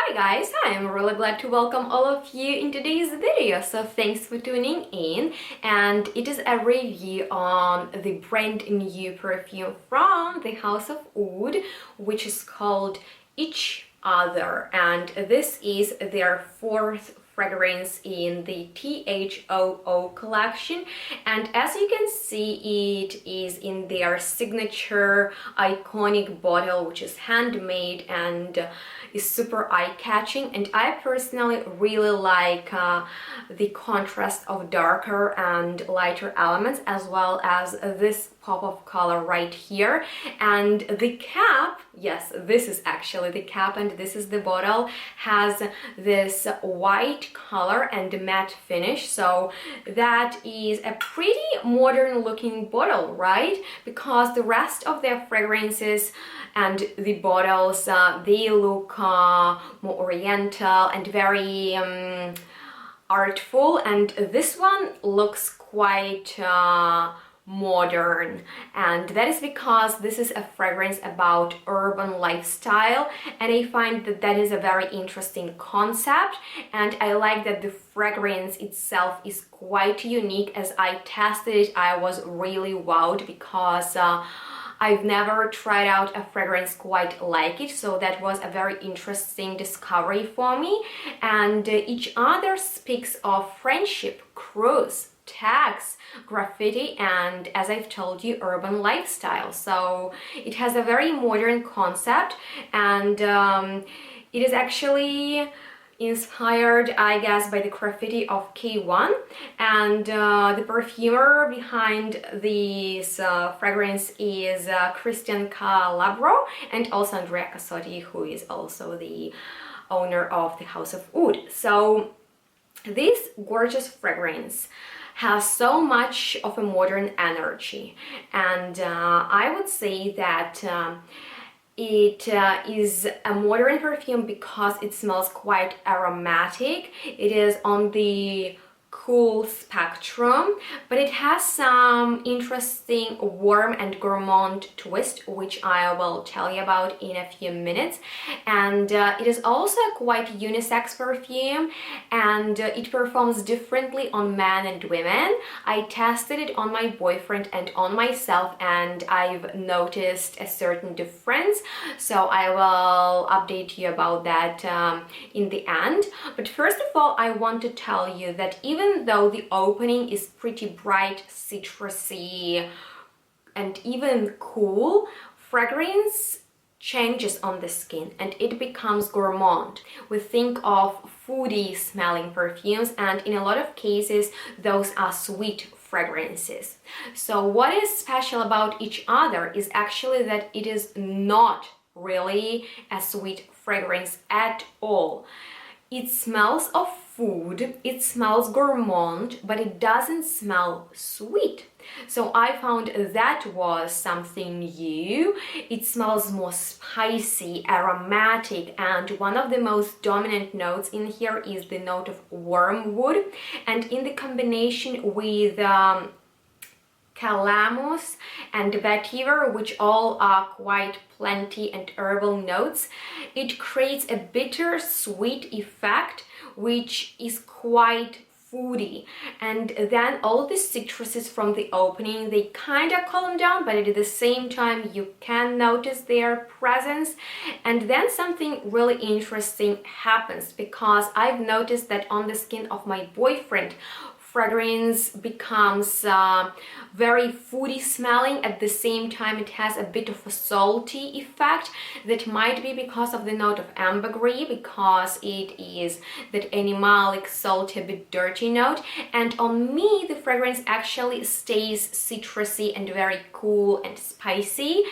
Hi guys, I'm really glad to welcome all of you in today's video. So thanks for tuning in, and it is a review on the brand new perfume from the house of OUD, which is called Each Other, and this is their fourth fragrance in the THOO collection, and as you can see, it is in their signature iconic bottle, which is handmade and is super eye-catching. And I personally really like the contrast of darker and lighter elements, as well as this pop of color right here. And the cap, yes, this is actually the cap, and this is the bottle, has this white color and matte finish, so that is a pretty modern looking bottle, right? Because the rest of their fragrances and the bottles, they look more oriental and very artful, and this one looks quite modern, and that is because this is a fragrance about urban lifestyle, and I find that that is a very interesting concept, and I like that the fragrance itself is quite unique. As I tested it, I was really wowed because I've never tried out a fragrance quite like it, so that was a very interesting discovery for me. And Each Other speaks of friendship, cruise, tags, graffiti, and, as I've told you, urban lifestyle. So it has a very modern concept, and it is actually inspired, I guess, by the graffiti of K1, and the perfumer behind this fragrance is Christian Calabro, and also Andrea Cassotti, who is also the owner of the House of OUD. So this gorgeous fragrance has so much of a modern energy, and I would say that it is a modern perfume because it smells quite aromatic. It is on the cool spectrum, but it has some interesting warm and gourmand twist, which I will tell you about in a few minutes. And it is also a quite unisex perfume, and it performs differently on men and women. I tested it on my boyfriend and on myself, and I've noticed a certain difference, so I will update you about that in the end. But first of all, I want to tell you that even though the opening is pretty bright, citrusy, and even cool, fragrance changes on the skin and it becomes gourmand. We think of foodie smelling perfumes, and in a lot of cases those are sweet fragrances. So what is special about Each Other is actually that it is not really a sweet fragrance at all. It smells of food, it smells gourmand, but it doesn't smell sweet. So I found that was something new. It smells more spicy, aromatic, and one of the most dominant notes in here is the note of wormwood, and in the combination with calamus and vetiver, which all are quite plenty and herbal notes, it creates a bitter-sweet effect, which is quite foodie. And then all the citruses from the opening, they kind of calm down, but at the same time you can notice their presence. And then something really interesting happens, because I've noticed that on the skin of my boyfriend, fragrance becomes very foodie smelling. At the same time, it has a bit of a salty effect. That might be because of the note of ambergris, because it is that animalic, salty, a bit dirty note. And on me, the fragrance actually stays citrusy and very cool and spicy.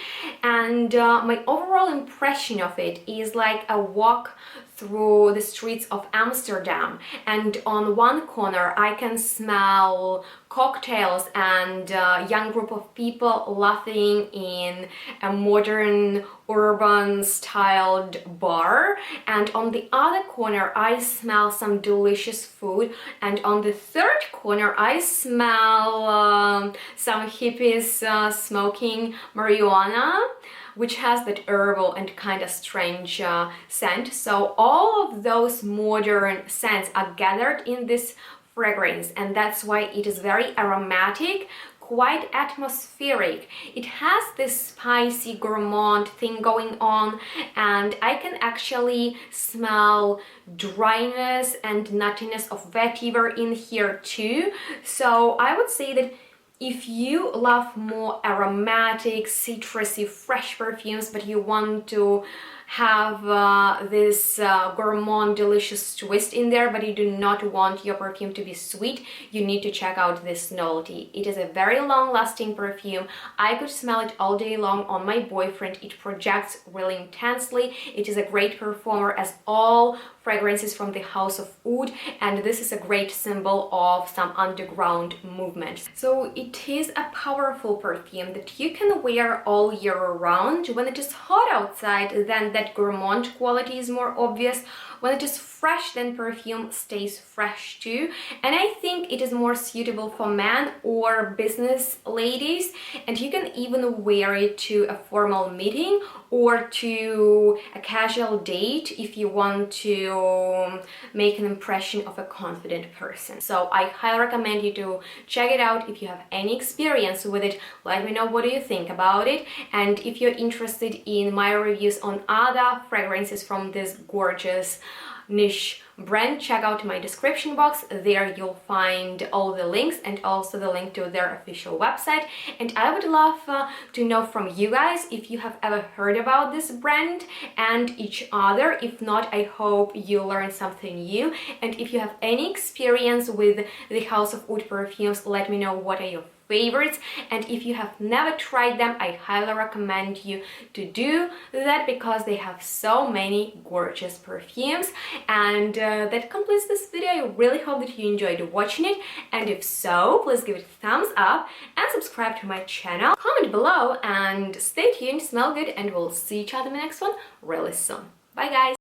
And my overall impression of it is like a walk through the streets of Amsterdam, and on one corner I can smell cocktails and a young group of people laughing in a modern urban styled bar, and on the other corner I smell some delicious food, and on the third corner I smell some hippies smoking marijuana, which has that herbal and kind of strange scent. So all of those modern scents are gathered in this fragrance, and that's why it is very aromatic, quite atmospheric. It has this spicy gourmand thing going on, and I can actually smell dryness and nuttiness of vetiver in here too. So I would say that if you love more aromatic, citrusy, fresh perfumes, but you want to have this gourmand delicious twist in there, but you do not want your perfume to be sweet, you need to check out this novelty. It is a very long-lasting perfume. I could smell it all day long on my boyfriend. It projects really intensely. It is a great performer, as all fragrances from the house of OUD, and this is a great symbol of some underground movement. So it is a powerful perfume that you can wear all year round. When it is hot outside, then that gourmand quality is more obvious. When it is fresh, then perfume stays fresh too. And I think it is more suitable for men or business ladies, and you can even wear it to a formal meeting or to a casual date if you want to make an impression of a confident person. So I highly recommend you to check it out. If you have any experience with it, let me know what do you think about it. And if you're interested in my reviews on other fragrances from this gorgeous niche brand, check out my description box. There you'll find all the links and also the link to their official website. And I would love to know from you guys if you have ever heard about this brand and each other. If not, I hope you learned something new. And if you have any experience with the House of OUD perfumes, let me know what are your favorites. And if you have never tried them, I highly recommend you to do that, because they have so many gorgeous perfumes. And that completes this video. I really hope that you enjoyed watching it, and if so, please give it a thumbs up and subscribe to my channel. Comment below and stay tuned, smell good, and we'll see each other in the next one really soon. Bye guys!